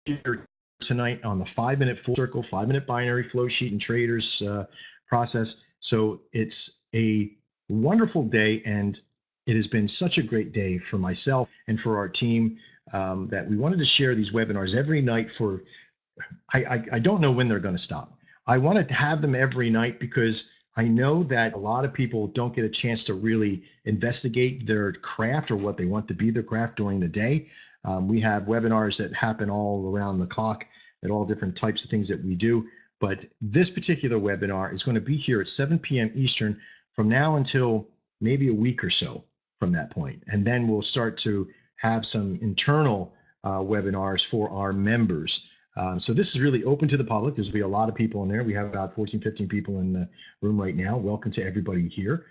here tonight on the 5-minute full circle, 5-minute binary flow sheet and traders process. So it's a wonderful day, and it has been such a great day for myself and for our team that we wanted to share these webinars every night for, I don't know when they're going to stop. I wanted to have them every night because I know that a lot of people don't get a chance to really investigate their craft or what they want to be their craft during the day. We have webinars that happen all around the clock at all different types of things that we do. But this particular webinar is going to be here at 7 p.m. Eastern from now until maybe a week or so from that point. And then we'll start to have some internal webinars for our members. So this is really open to the public. There's going to be a lot of people in there. We have about 14, 15 people in the room right now. Welcome to everybody here.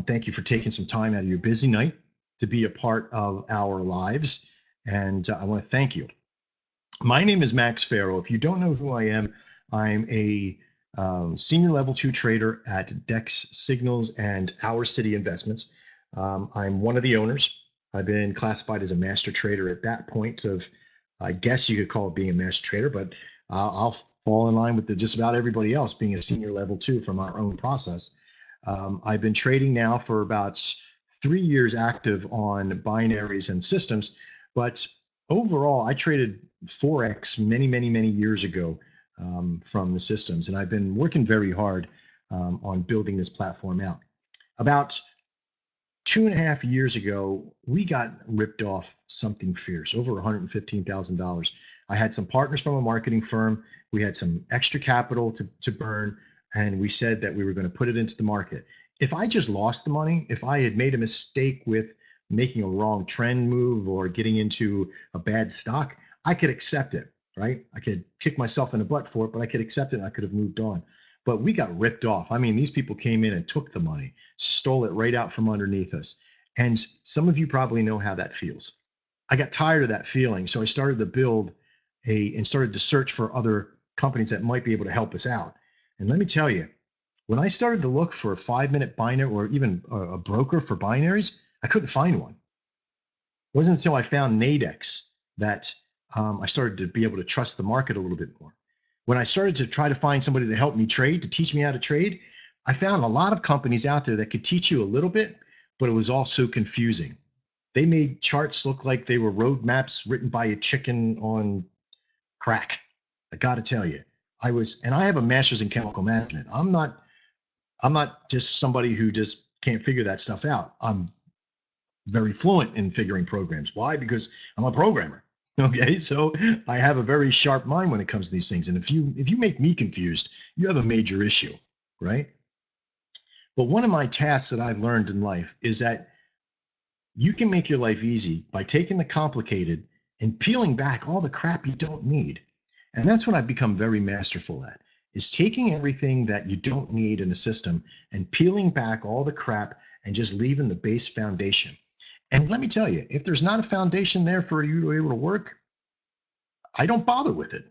Thank you for taking some time out of your busy night to be a part of our lives. And I want to thank you. My name is Max Farrow. If you don't know who I am, I'm a senior level 2 trader at Dex Signals and Our City Investments. I'm one of the owners. I've been classified as a master trader at that point of, I guess you could call it being a master trader, but I'll fall in line with just about everybody else being a senior level 2 from our own process. I've been trading now for about 3 years active on binaries and systems, but overall I traded Forex many years ago from the systems, and I've been working very hard on building this platform out. About 2.5 years ago, we got ripped off something fierce, over $115,000. I had some partners from a marketing firm. We had some extra capital to burn, and we said that we were going to put it into the market. If I just lost the money, if I had made a mistake with making a wrong trend move or getting into a bad stock, I could accept it, right? I could kick myself in the butt for it, but I could accept it and I could have moved on. But we got ripped off. I mean, these people came in and took the money, stole it right out from underneath us. And some of you probably know how that feels. I got tired of that feeling. So I started to build and started to search for other companies that might be able to help us out. And let me tell you, when I started to look for a 5-minute binary or even a broker for binaries, I couldn't find one. It wasn't until I found Nadex that I started to be able to trust the market a little bit more. When I started to try to find somebody to help me trade, to teach me how to trade, I found a lot of companies out there that could teach you a little bit, but it was all so confusing. They made charts look like they were roadmaps written by a chicken on crack. I got to tell you, and I have a master's in chemical management. I'm not just somebody who just can't figure that stuff out. I'm very fluent in figuring programs. Why? Because I'm a programmer. Okay, so I have a very sharp mind when it comes to these things. And if you make me confused, you have a major issue, right? But one of my tasks that I've learned in life is that you can make your life easy by taking the complicated and peeling back all the crap you don't need. And that's what I've become very masterful at, is taking everything that you don't need in a system and peeling back all the crap and just leaving the base foundation. And let me tell you, if there's not a foundation there for you to be able to work, I don't bother with it.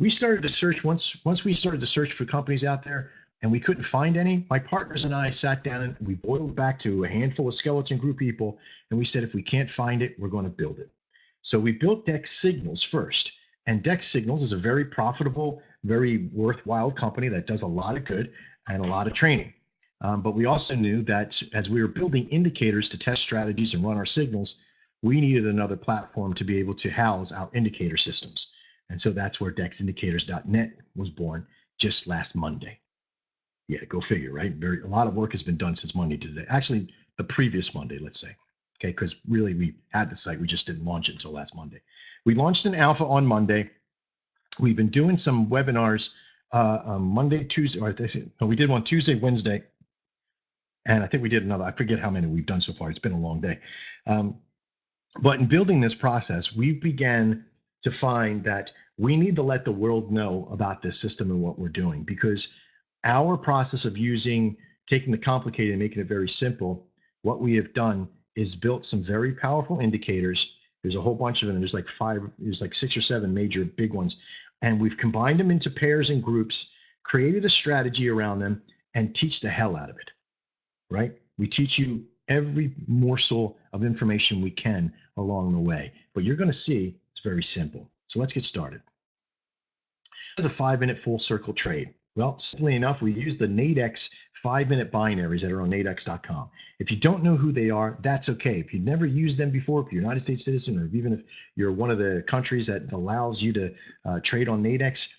We started to search, once we started to search for companies out there and we couldn't find any, my partners and I sat down and we boiled back to a handful of skeleton group people. And we said, if we can't find it, we're going to build it. So we built Dex Signals first. And Dex Signals is a very profitable, very worthwhile company that does a lot of good and a lot of training. But we also knew that as we were building indicators to test strategies and run our signals, we needed another platform to be able to house our indicator systems. And so that's where dexindicators.net was born just last Monday. Yeah, go figure, right? A lot of work has been done since Monday to today. Actually, the previous Monday, let's say. Okay, because really we had the site, we just didn't launch it until last Monday. We launched an alpha on Monday. We've been doing some webinars Monday, Tuesday, or no, we did one Tuesday, Wednesday. And I think we did another, I forget how many we've done so far. It's been a long day. But in building this process, we began to find that we need to let the world know about this system and what we're doing, because our process of taking the complicated and making it very simple, what we have done is built some very powerful indicators. There's a whole bunch of them. There's like 6 or 7 major big ones. And we've combined them into pairs and groups, created a strategy around them, and teach the hell out of it. Right? We teach you every morsel of information we can along the way. But you're going to see it's very simple. So let's get started. As a 5-minute full circle trade? Well, simply enough, we use the Nadex 5-minute binaries that are on nadex.com. If you don't know who they are, that's okay. If you've never used them before, if you're a United States citizen, or even if you're one of the countries that allows you to trade on Nadex,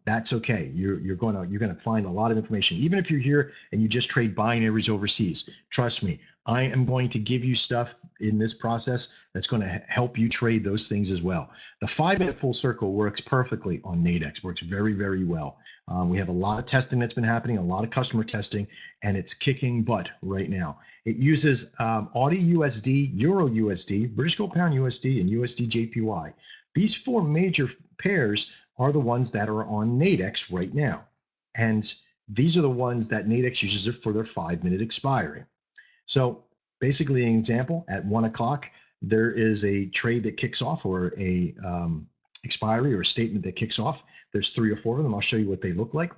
that's okay. You're gonna find a lot of information. Even if you're here and you just trade binaries overseas, trust me, I am going to give you stuff in this process that's going to help you trade those things as well. The 5-minute full circle works perfectly on Nadex, works very, very well. We have a lot of testing that's been happening, a lot of customer testing, and it's kicking butt right now. It uses AUD USD, Euro USD, British Gold Pound USD, and USD JPY. These four major pairs are the ones that are on Nadex right now. And these are the ones that Nadex uses for their 5-minute expiry. So basically, an example, at 1 o'clock, there is a trade that kicks off, or a expiry or a statement that kicks off. There's 3 or 4 of them. I'll show you what they look like.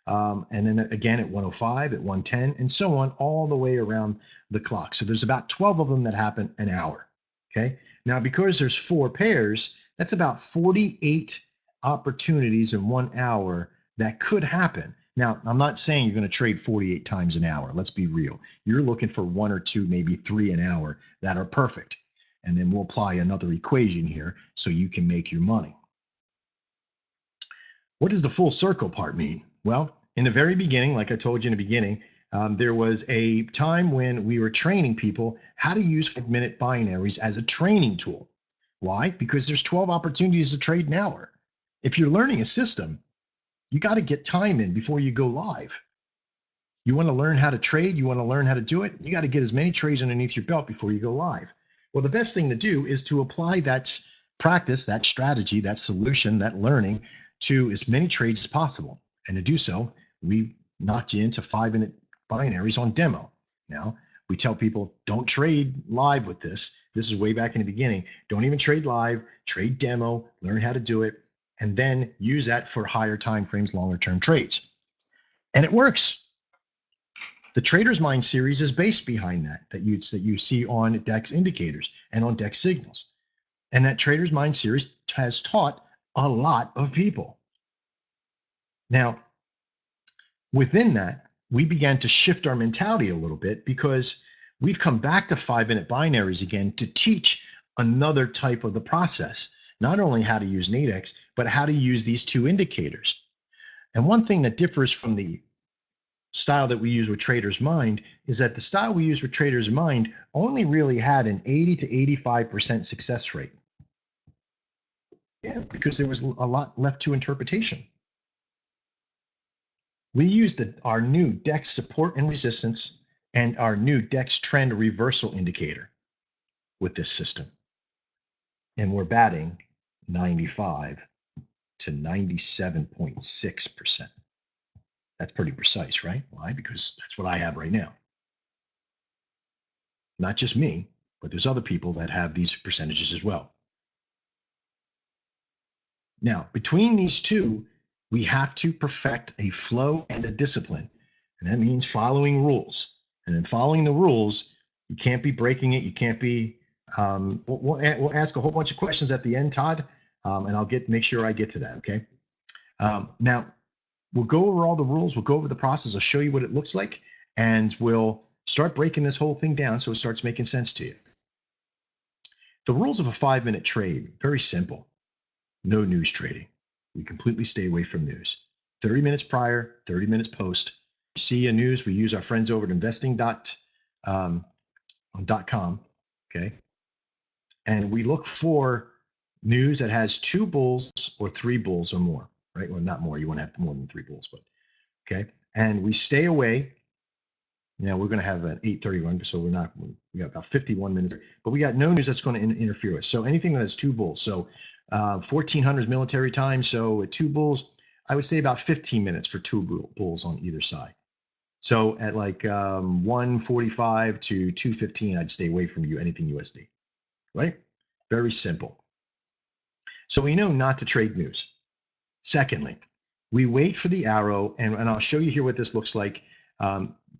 And then again at 1:05, at 1:10, and so on, all the way around the clock. So there's about 12 of them that happen an hour. Okay. Now, because there's 4 pairs, that's about 48 opportunities in 1 hour that could happen. Now, I'm not saying you're going to trade 48 times an hour. Let's be real. You're looking for 1 or 2, maybe 3 an hour that are perfect. And then we'll apply another equation here so you can make your money. What does the full circle part mean? Well, in the very beginning, like I told you in the beginning, there was a time when we were training people how to use 5-minute binaries as a training tool. Why? Because there's 12 opportunities to trade an hour. If you're learning a system, you got to get time in before you go live. You want to learn how to trade, you want to learn how to do it, you got to get as many trades underneath your belt before you go live. Well, the best thing to do is to apply that practice, that strategy, that solution, that learning to as many trades as possible. And to do so, we knocked you into 5-minute binaries on demo. Now, we tell people, don't trade live with this. This is way back in the beginning. Don't even trade live, trade demo, learn how to do it, and then use that for higher time frames, longer term trades. And it works. The Trader's Mind series is based behind that you see on DEX indicators and on DEX signals. And that Trader's Mind series has taught a lot of people. Now, within that, we began to shift our mentality a little bit, because we've come back to 5-minute binaries again to teach another type of the process. Not only how to use Nadex, but how to use these 2 indicators. And one thing that differs from the style that we use with Trader's Mind is that the style we use with Trader's Mind only really had an 80 to 85% success rate. Yeah, because there was a lot left to interpretation. We used our new DEX support and resistance and our new DEX trend reversal indicator with this system. And we're batting 95 to 97.6%. That's pretty precise, right? Why? Because that's what I have right now. Not just me, but there's other people that have these percentages as well. Now, between these 2, we have to perfect a flow and a discipline. And that means following rules. And in following the rules, you can't be breaking it. You can't be, we'll ask a whole bunch of questions at the end, Todd, and I'll make sure I get to that, okay? Now, we'll go over all the rules. We'll go over the process. I'll show you what it looks like, and we'll start breaking this whole thing down so it starts making sense to you. The rules of a 5-minute trade, very simple. No news trading. We completely stay away from news. 30 minutes prior, 30 minutes post. You see a news, we use our friends over at investing.com, okay? And we look for news that has 2 bulls or 3 bulls or more, right? Well, not more, you want to have more than 3 bulls, but okay. And we stay away. Now we're going to have an 8:31, so we got about 51 minutes, but we got no news that's going to interfere with us. So anything that has 2 bulls. So 1400 military time. So at 2 bulls, I would say about 15 minutes for 2 bulls on either side. So at like 1:45 to 2:15, I'd stay away from anything USD, right? Very simple. So we know not to trade news. Secondly, we wait for the arrow, and I'll show you here what this looks like.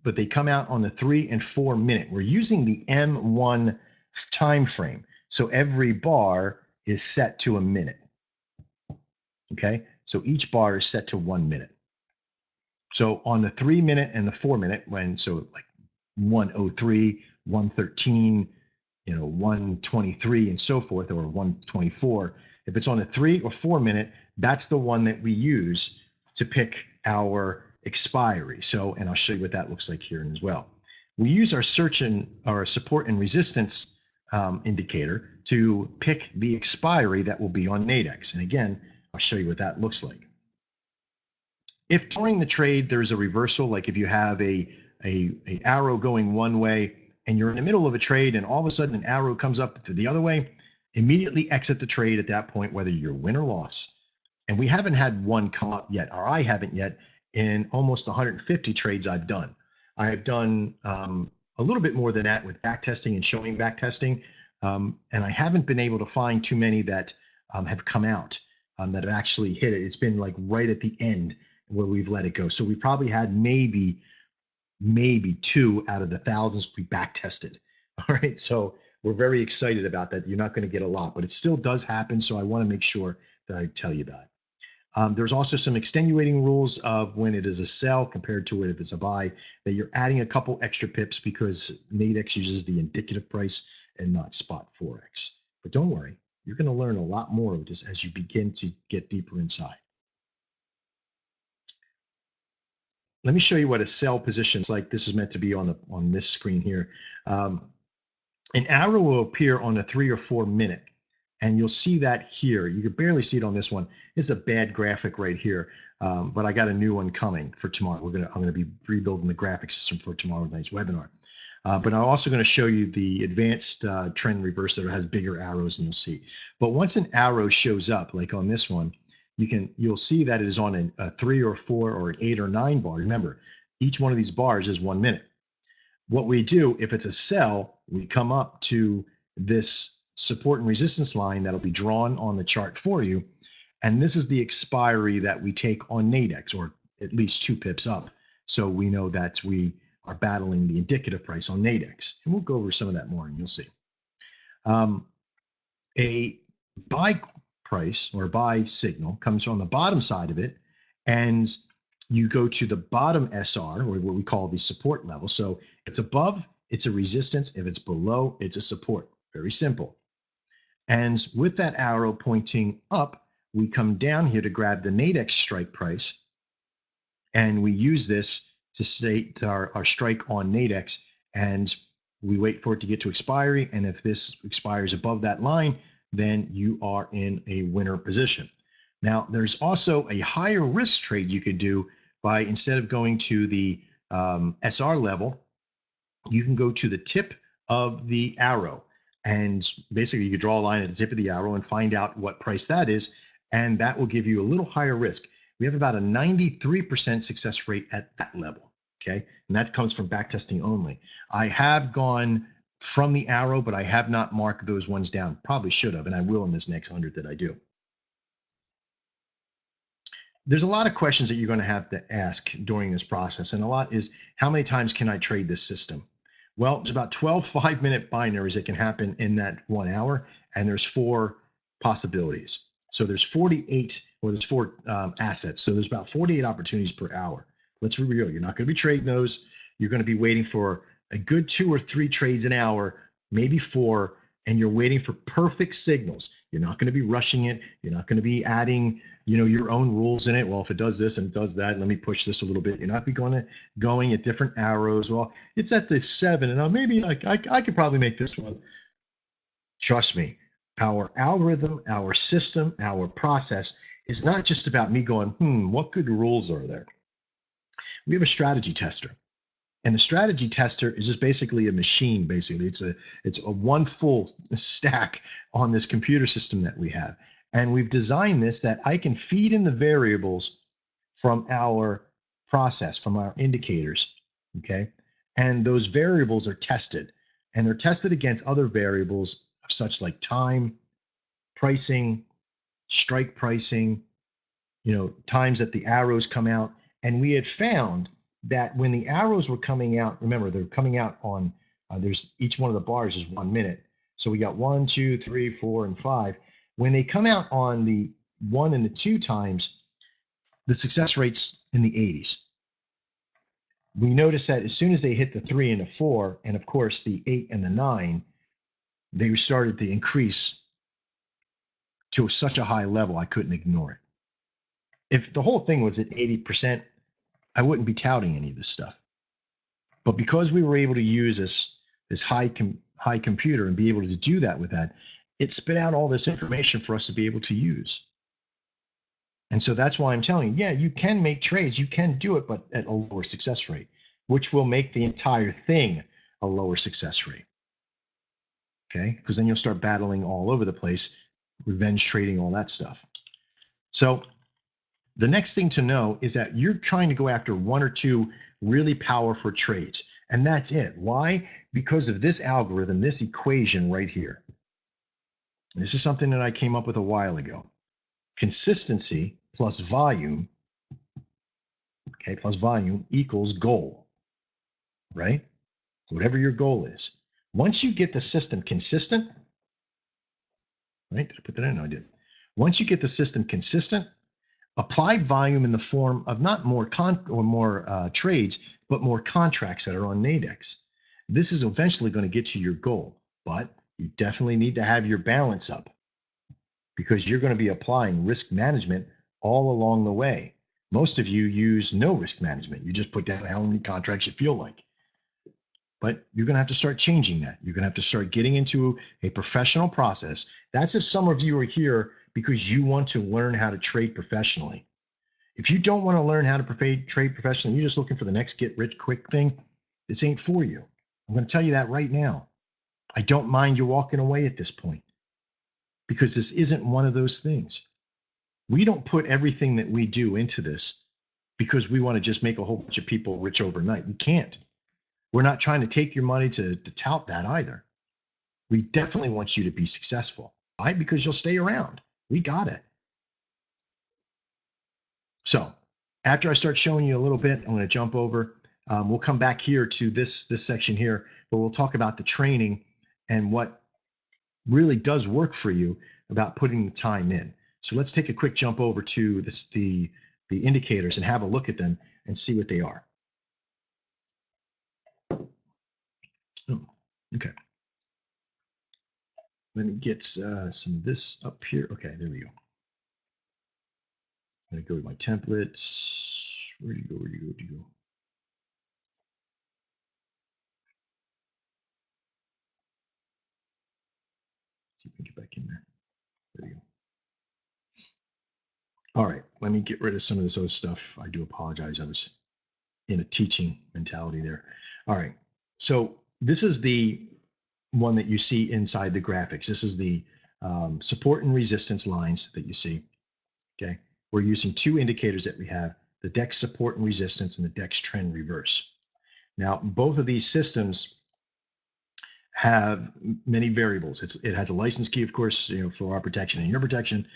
But they come out on the 3 and 4 minute. We're using the M1 time frame. So every bar is set to a minute. Okay, so each bar is set to 1 minute. So on the 3 minute and the 4 minute, so like 103, 113, 123 and so forth, or 124, if it's on the 3 or 4 minute, that's the one that we use to pick our expiry. So, and I'll show you what that looks like here as well. We use our our support and resistance indicator to pick the expiry that will be on Nadex. And again, I'll show you what that looks like. If during the trade there's a reversal, like if you have a arrow going one way and you're in the middle of a trade and all of a sudden an arrow comes up to the other way, immediately exit the trade at that point, whether you're win or loss. And we haven't had one come up yet, or I haven't yet, in almost 150 trades I've done. I have done a little bit more than that with back testing and showing back testing. And I haven't been able to find too many that have come out that have actually hit it. It's been like right at the end where we've let it go. So we probably had maybe 2 out of the thousands we back tested. All right. So we're very excited about that. You're not going to get a lot, but it still does happen. So I want to make sure that I tell you that. There's also some extenuating rules of when it is a sell compared to it if it's a buy, that you're adding a couple extra pips because Nadex uses the indicative price and not spot Forex. But don't worry, you're going to learn a lot more of this as you begin to get deeper inside. Let me show you what a sell position is like. This is meant to be on this screen here. An arrow will appear on a 3 or 4 minute, and you'll see that here. You can barely see it on this one. It's a bad graphic right here, but I got a new one coming for tomorrow. I'm gonna be rebuilding the graphic system for tomorrow night's webinar. But I'm also going to show you the advanced trend reverse that has bigger arrows, and you'll see. But once an arrow shows up, like on this one, you'll see that it is on a 3 or 4 or 8 or 9 bar. Remember, each one of these bars is 1 minute. What we do, if it's a sell, we come up to this support and resistance line that'll be drawn on the chart for you. And this is the expiry that we take on Nadex, or at least 2 pips up. So we know that we are battling the indicative price on Nadex. And we'll go over some of that more and you'll see. A buy price or buy signal comes on the bottom side of it, and you go to the bottom SR, or what we call the support level. So if it's above, it's a resistance. If it's below, it's a support. Very simple. And with that arrow pointing up, we come down here to grab the Nadex strike price, and we use this to state our strike on Nadex, and we wait for it to get to expiry. And if this expires above that line, then you are in a winner position. Now, there's also a higher risk trade you could do by, instead of going to the SR level, you can go to the tip of the arrow. And basically, you could draw a line at the tip of the arrow and find out what price that is. And that will give you a little higher risk. We have about a 93% success rate at that level. Okay. And that comes from back testing only. I have gone from the arrow, but I have not marked those ones down. Probably should have, and I will in this next 100 that I do. There's a lot of questions that you're going to have to ask during this process, and a lot is, how many times can I trade this system? Well, there's about 12 5-minute binaries that can happen in that 1 hour, and there's 4 possibilities. So there's 48, or there's 4 assets. So there's about 48 opportunities per hour. Let's be real. You're not going to be trading those. You're going to be waiting for a good 2 or 3 trades an hour, maybe 4, and you're waiting for perfect signals. You're not going to be rushing it. You're not going to be adding, your own rules in it. Well, if it does this and it does that, let me push this a little bit. You're not going at different arrows. Well, it's at the 7, and maybe I could probably make this one. Trust me, our algorithm, our system, our process is not just about me going, what good rules are there? We have a strategy tester. And the strategy tester is just basically a machine. Basically, it's a one full stack on this computer system that we have. And we've designed this that I can feed in the variables from our process, from our indicators, okay? And those variables are tested. And they're tested against other variables such like time, pricing, strike pricing, times that the arrows come out. And we had found that when the arrows were coming out, remember, they're coming out on, there's each one of the bars is 1 minute. So we got 1, 2, 3, 4, and 5. When they come out on the 1 and the 2 times, the success rate's in the 80s. We notice that as soon as they hit the 3 and the 4, and of course the 8 and the 9, they started to increase to such a high level I couldn't ignore it. If the whole thing was at 80%, I wouldn't be touting any of this stuff. But because we were able to use this high computer and be able to do that with that, it spit out all this information for us to be able to use. And so that's why I'm telling you, yeah, you can make trades, you can do it, but at a lower success rate, which will make the entire thing a lower success rate. Okay, because then you'll start battling all over the place, revenge trading, all that stuff. So the next thing to know is that you're trying to go after 1 or 2 really powerful trades. And that's it. Why? Because of this algorithm, this equation right here. This is something that I came up with a while ago. Consistency plus volume, okay, plus volume equals goal, right? Whatever your goal is. Once you get the system consistent, right? Did I put that in? No, I did. Once you get the system consistent, apply volume in the form of not more trades, but more contracts that are on Nadex. This is eventually going to get you your goal, but you definitely need to have your balance up because you're going to be applying risk management all along the way. Most of you use no risk management. You just put down how many contracts you feel like. But you're going to have to start changing that. You're going to have to start getting into a professional process. That's if some of you are here because you want to learn how to trade professionally. If you don't want to learn how to trade professionally, you're just looking for the next get rich quick thing, this ain't for you. I'm going to tell you that right now. I don't mind you walking away at this point because this isn't one of those things. We don't put everything that we do into this because we want to just make a whole bunch of people rich overnight. We can't. We're not trying to take your money to tout that either. We definitely want you to be successful. Why? Because you'll stay around. We got it. So after I start showing you a little bit, I'm going to jump over. We'll come back here to this section here, but we'll talk about the training and what really does work for you about putting the time in. So let's take a quick jump over to the indicators and have a look at them and see what they are. Oh, okay. Let me get some of this up here. Okay, there we go. I'm going to go to my templates. Where do you go? Where do you go? Where do you go? See if we can get back in there. There we go. All right, let me get rid of some of this other stuff. I do apologize. I was in a teaching mentality there. All right, so this is the one that you see inside the graphics. This is the support and resistance lines that you see. Okay, we're using 2 indicators that we have, the DEX support and resistance and the DEX trend reverse. Now, both of these systems have many variables. It has a license key, of course, for our protection and your protection.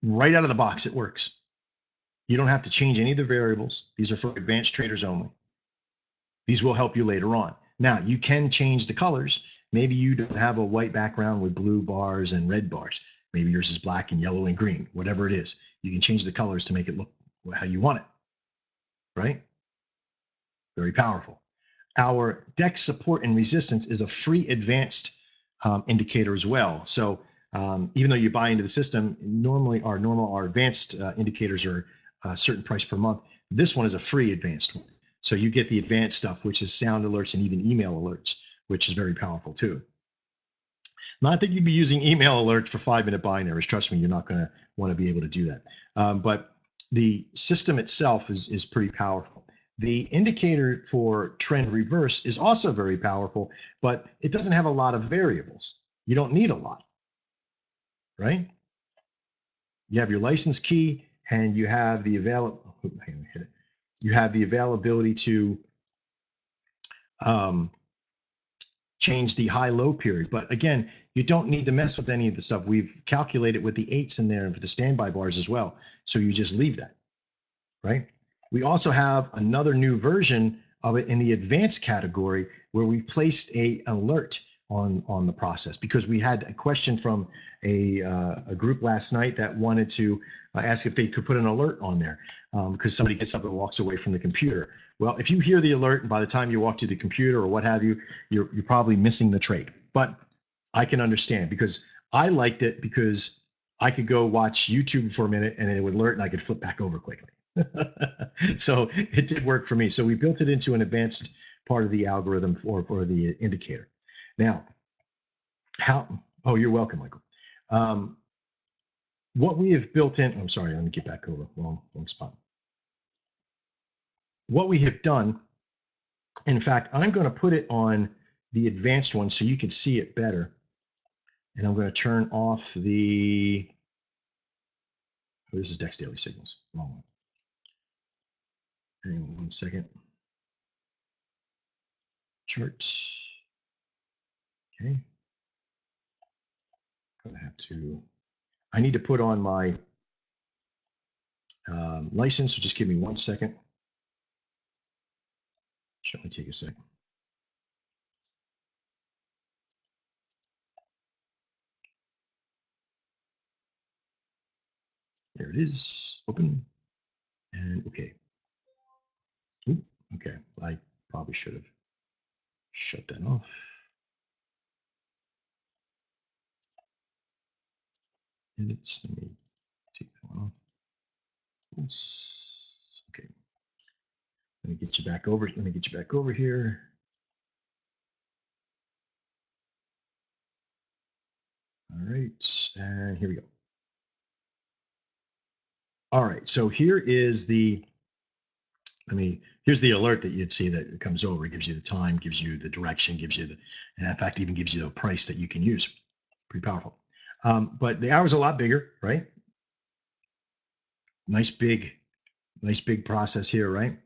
Right out of the box, it works. You don't have to change any of the variables. These are for advanced traders only. These will help you later on. Now, you can change the colors. Maybe you don't have a white background with blue bars and red bars. Maybe yours is black and yellow and green, whatever it is. You can change the colors to make it look how you want it, right? Very powerful. Our DEX support and resistance is a free advanced indicator as well. So even though you buy into the system, normally our advanced indicators are a certain price per month. This one is a free advanced one. So you get the advanced stuff, which is sound alerts and even email alerts, which is very powerful too. Not that you'd be using email alerts for 5-minute binaries. Trust me, you're not going to want to be able to do that. But the system itself is pretty powerful. The indicator for trend reverse is also very powerful, but it doesn't have a lot of variables. You don't need a lot, right? You have your license key and you have the availability to change the high-low period. But again, you don't need to mess with any of the stuff. We've calculated with the 8s in there and for the standby bars as well. So you just leave that, right? We also have another new version of it in the advanced category where we've placed an alert on the process, because we had a question from a group last night that wanted to ask if they could put an alert on there because somebody gets up and walks away from the computer. Well, if you hear the alert and by the time you walk to the computer or what have you, you're probably missing the trade. But I can understand, because I liked it because I could go watch YouTube for a minute and it would alert and I could flip back over quickly. So it did work for me. So we built it into an advanced part of the algorithm for the indicator. Now, oh, you're welcome, Michael. What we have built in, I'm sorry, let me get back over, wrong spot. What we have done, in fact, I'm going to put it on the advanced one so you can see it better. And I'm going to turn off the, oh, this is Dex Daily Signals, wrong one. Hang on 1 second. Charts. Okay. I'm going to have to, I need to put on my license, so just give me 1 second. Should only take a second. There it is, open, and okay. Ooh, okay, I probably should have shut that off. Edits, let me take that one off. Oops. Okay. Let me get you back over. Let me get you back over here. All right, and here we go. All right, so here is the, here's the alert that you'd see that comes over. It gives you the time, gives you the direction, gives you the, and in fact, even gives you the price that you can use. Pretty powerful. But the hour's a lot bigger, right? Nice big process here, right?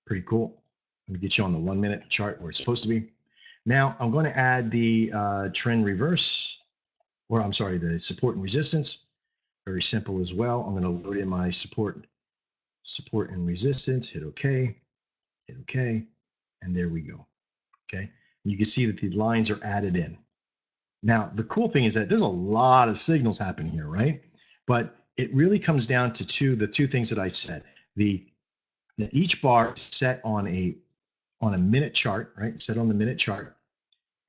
Pretty cool. Let me get you on the 1 minute chart where it's supposed to be. Now I'm going to add the trend reverse, or I'm sorry, the support and resistance. Very simple as well. I'm going to load in my support and resistance, hit OK, and there we go. Okay, and you can see that the lines are added in. Now, the cool thing is that there's a lot of signals happening here, right? But it really comes down to the two things that I said. That each bar is set on a minute chart, right? Set on the minute chart.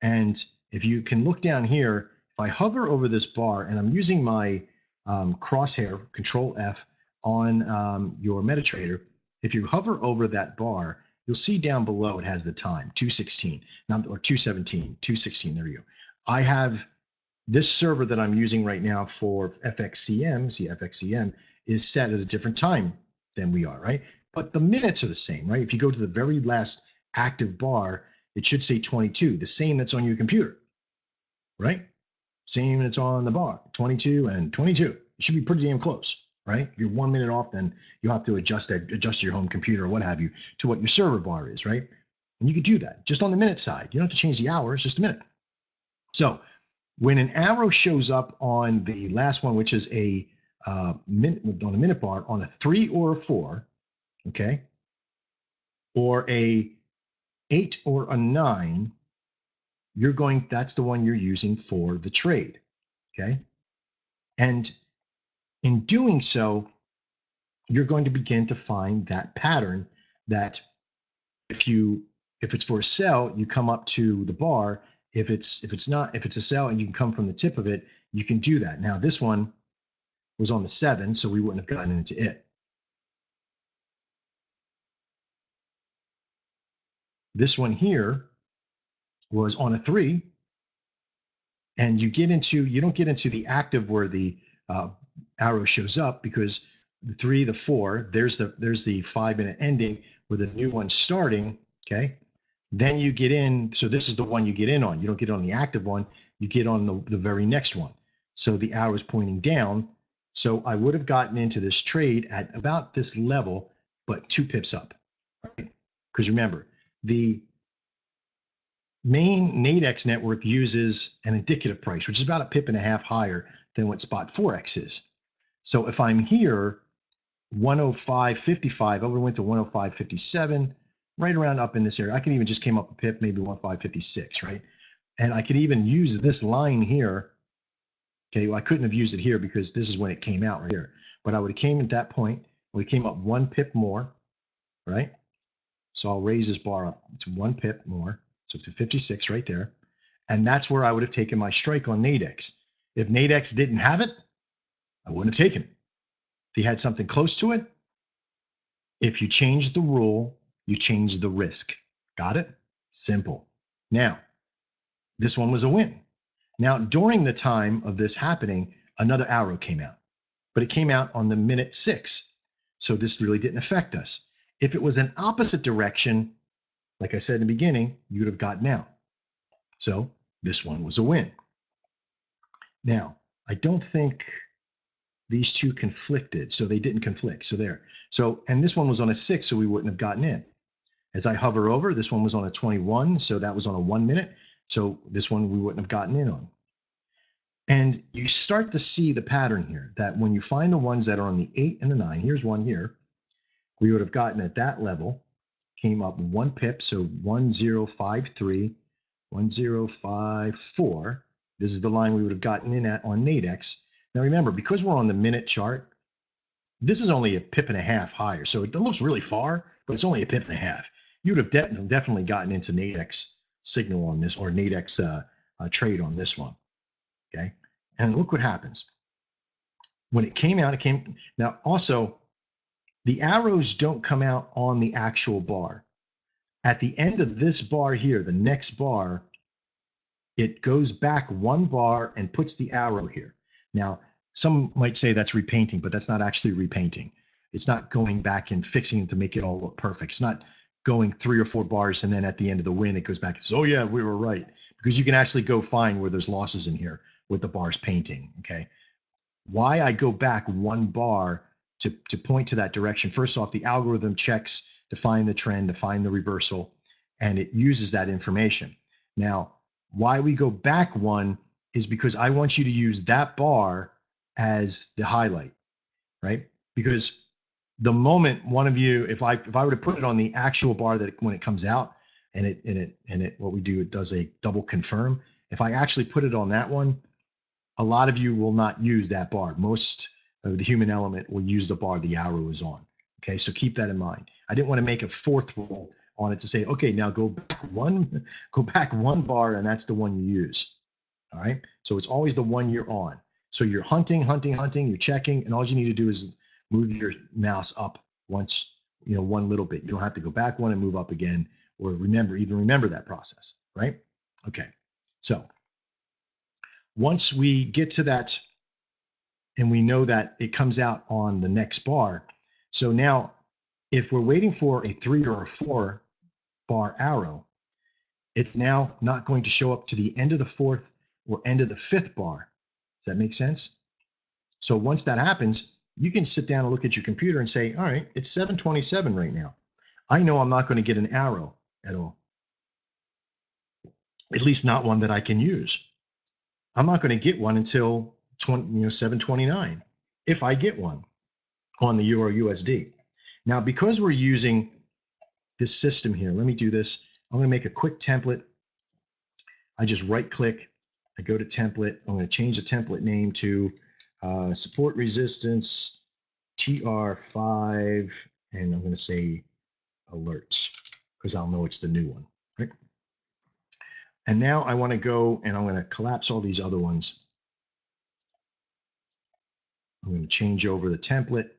And if you can look down here, if I hover over this bar and I'm using my crosshair, Control F on your MetaTrader, if you hover over that bar, you'll see down below it has the time, 2:16, or 2:17, 2:16, there you go. I have this server that I'm using right now for FXCM, see FXCM, is set at a different time than we are, right? But the minutes are the same, right? If you go to the very last active bar, it should say 22, the same that's on your computer, right? Same that's on the bar, 22 and 22. It should be pretty damn close, right? If you're 1 minute off, then you have to adjust your home computer or what have you to what your server bar is, right? And you could do that just on the minute side. You don't have to change the hour, it's just a minute. So when an arrow shows up on the last one, which is a minute on a minute bar on a 3 or a 4, okay, or a 8 or a 9, that's the one you're using for the trade, okay? And in doing so, you're going to begin to find that pattern that if it's for a sell, you come up to the bar. If it's a sell and you can come from the tip of it, you can do that. Now this one was on the 7, so we wouldn't have gotten into it. This one here was on a 3, and you don't get into the active where the arrow shows up, because the 3, the 4, there's the 5 minute ending where the new one's starting, okay? Then you get in, so this is the one you get in on. You don't get on the active one, you get on the very next one. So the arrow is pointing down. So I would have gotten into this trade at about this level, but 2 pips up, right? Because remember, the main Nadex network uses an indicative price, which is about a pip and a half higher than what Spot Forex is. So if I'm here, 105.55, I would have went to 105.57, right around up in this area. I can even just came up a pip, maybe 105.56, right? And I could even use this line here. Okay, well, I couldn't have used it here because this is when it came out right here. But I would have came at that point, we came up 1 pip more, right? So I'll raise this bar up to 1 pip more, so to 56 right there. And that's where I would have taken my strike on Nadex. If Nadex didn't have it, I wouldn't have taken it. If he had something close to it, if you change the rule, you change the risk. Got it? Simple. Now, this one was a win. Now, during the time of this happening, another arrow came out, but it came out on the minute 6. So this really didn't affect us. If it was an opposite direction, like I said in the beginning, you would have gotten out. So this one was a win. Now, I don't think these two conflicted, so they didn't conflict. So there. So, and this one was on a 6, so we wouldn't have gotten in. As I hover over, this one was on a 21, so that was on a 1 minute. So this one we wouldn't have gotten in on. And you start to see the pattern here that when you find the ones that are on the 8 and the 9, here's one here, we would have gotten at that level, came up 1 pip, so 1053, 1054. This is the line we would have gotten in at on Nadex. Now remember, because we're on the minute chart, this is only a pip and a half higher. So it looks really far, but it's only a pip and a half. You would have definitely gotten into Nadex signal on this, or Nadex trade on this one. Okay. And look what happens. When it came out, now also, the arrows don't come out on the actual bar. At the end of this bar here, the next bar, it goes back 1 bar and puts the arrow here. Now, some might say that's repainting, but that's not actually repainting. It's not going back and fixing it to make it all look perfect. It's not going 3 or 4 bars and then at the end of the win, it goes back and says, oh yeah, we were right. Because you can actually go find where there's losses in here with the bars painting, okay? Why I go back 1 bar to point to that direction. First off, the algorithm checks to find the trend, to find the reversal, and it uses that information. Now, why we go back 1 is because I want you to use that bar as the highlight, right? Because the moment one of you, if I were to put it on the actual bar that when it comes out, and what we do, it does a double confirm. If I actually put it on that one, a lot of you will not use that bar. Most of the human element will use the bar the arrow is on. Okay, so keep that in mind. I didn't want to make a 4th rule on it to say, okay, now go back one bar, and that's the one you use. All right, so it's always the one you're on. So you're hunting, you're checking, and all you need to do is move your mouse up once, 1 little bit. You don't have to go back 1 and move up again, or remember that process, right? Okay, so once we get to that and we know that it comes out on the next bar, so now if we're waiting for a 3 or a 4 bar arrow, it's now not going to show up to the end of the 4th or end of the 5th bar. Does that make sense? So once that happens, you can sit down and look at your computer and say, all right, it's 7:27 right now. I know I'm not going to get an arrow at all, at least not one that I can use. I'm not going to get one until 7:29, if I get one on the Euro USD. Now, because we're using this system here, let me do this. I'm going to make a quick template. I just right click, I go to template. I'm going to change the template name to support resistance TR5, and I'm going to say alerts because I'll know it's the new one, right? And now I want to go and I'm going to collapse all these other ones. I'm going to change over the template.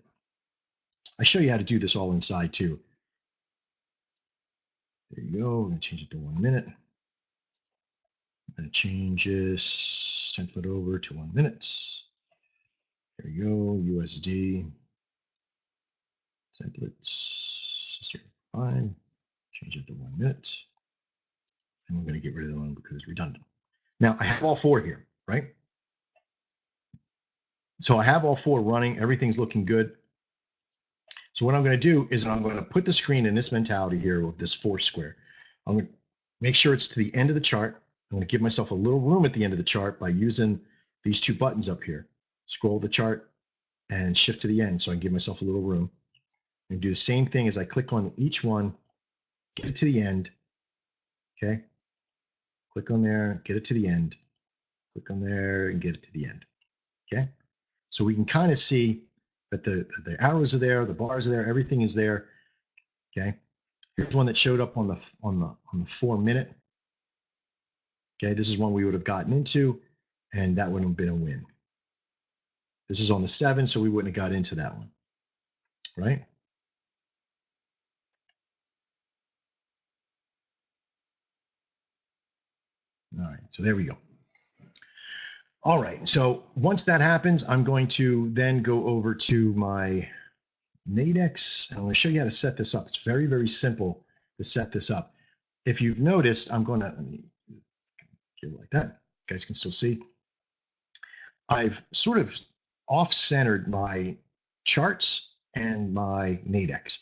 I show you how to do this all inside too. There you go. I'm going to change it to 1 minute. I'm going to change this template over to 1 minute. There you go. USD templates 5. Change it to 1 minute. And I'm going to get rid of the one because it's redundant. Now I have all 4 here, right? So I have all 4 running. Everything's looking good. So what I'm going to do is I'm going to put the screen in this mentality here with this 4 square. I'm going to make sure it's to the end of the chart. I'm going to give myself a little room at the end of the chart by using these 2 buttons up here. Scroll the chart and shift to the end so I can give myself a little room. And do the same thing as I click on each one, get it to the end. Okay. Click on there, get it to the end. Click on there and get it to the end. Okay. So we can kind of see that the arrows are there, the bars are there, everything is there. Okay. Here's one that showed up on the 4 minute. Okay, this is one we would have gotten into, and that would have been a win. This is on the 7, so we wouldn't have got into that one, right? All right, so there we go. All right, so once that happens, I'm going to then go over to my Nadex, and I'm going to show you how to set this up. It's very, very simple to set this up. If you've noticed, I'm going to get it like that. You guys can still see. I've sort of off-centered my charts and my Nadex.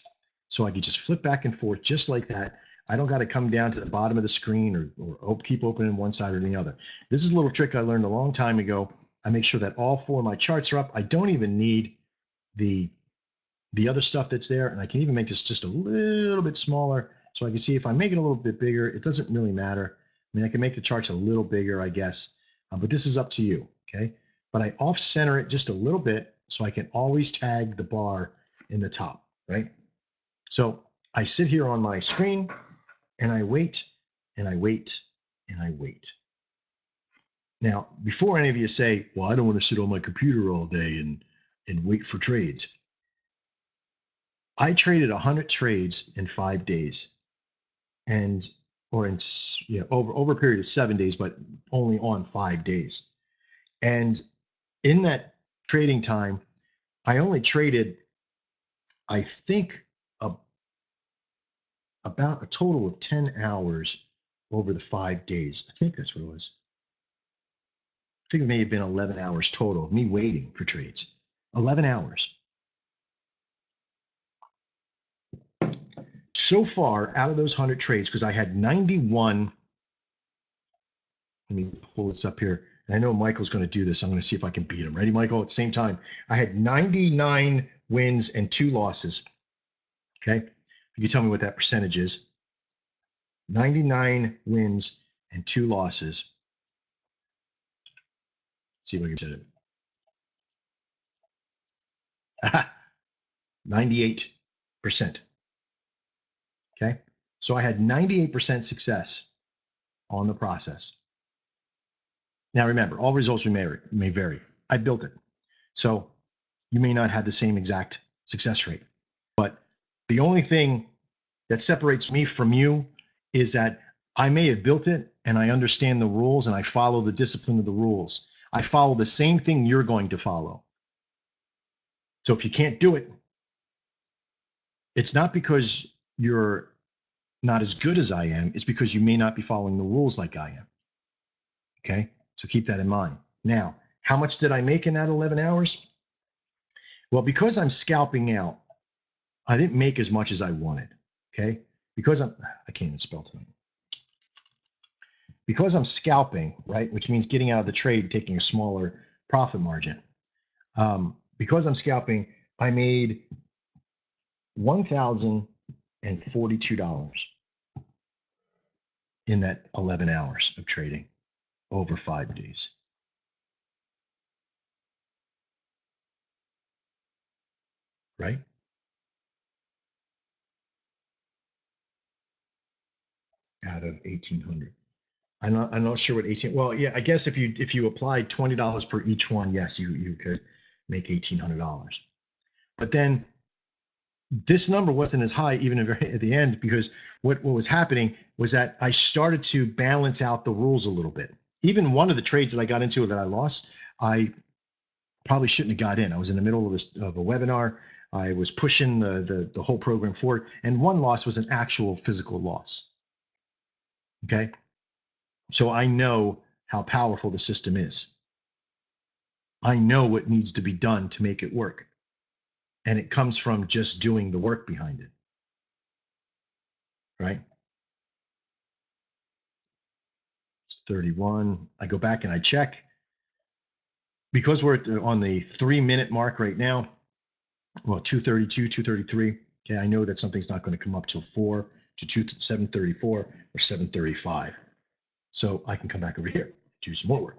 So I can just flip back and forth just like that. I don't got to come down to the bottom of the screen or keep opening one side or the other. This is a little trick I learned a long time ago. I make sure that all 4 of my charts are up. I don't even need the other stuff that's there. And I can even make this just a little bit smaller. So I can see if I make it a little bit bigger, it doesn't really matter. I mean, I can make the charts a little bigger, I guess. But this is up to you, okay? But I off-center it just a little bit so I can always tag the bar in the top, right? So I sit here on my screen and I wait and I wait and I wait. Now, before any of you say, well, I don't want to sit on my computer all day and wait for trades. I traded 100 trades in 5 days over a period of 7 days, but only on 5 days. And in that trading time, I only traded, I think, about a total of 10 hours over the 5 days. I think that's what it was. I think it may have been 11 hours total of me waiting for trades. 11 hours. So far, out of those 100 trades, because I had 91. Let me pull this up here. And I know Michael's going to do this. I'm going to see if I can beat him. Ready, Michael? At the same time, I had 99 wins and 2 losses. Okay. You can tell me what that percentage is. 99 wins and 2 losses. Let's see if I can get it. 98%. Okay. So I had 98% success on the process. Now remember, all results may vary. I built it. So you may not have the same exact success rate. But the only thing that separates me from you is that I may have built it and I understand the rules and I follow the discipline of the rules. I follow the same thing you're going to follow. So if you can't do it, it's not because you're not as good as I am. It's because you may not be following the rules like I am. Okay. So keep that in mind. Now, how much did I make in that 11 hours? Well, because I'm scalping out, I didn't make as much as I wanted. Okay. Because I can't even spell tonight. Because I'm scalping, right, which means getting out of the trade, taking a smaller profit margin. Because I'm scalping, I made $1,042 in that 11 hours of trading over 5 days. Right? Out of 1,800. I'm not sure what 18. Well, yeah, I guess if you applied $20 per each one, yes, you could make $1,800. But then this number wasn't as high even at the end, because what was happening was that I started to balance out the rules a little bit. Even one of the trades that I got into that I lost, I probably shouldn't have got in. I was in the middle of a webinar. I was pushing the whole program forward, and one loss was an actual physical loss. Okay. So I know how powerful the system is. I know what needs to be done to make it work. And it comes from just doing the work behind it. Right? It's 31. I go back and I check. Because we're on the 3-minute mark right now, well, 232, 233. Okay, I know that something's not going to come up till 7:34 or 7:35. So I can come back over here, do some more work.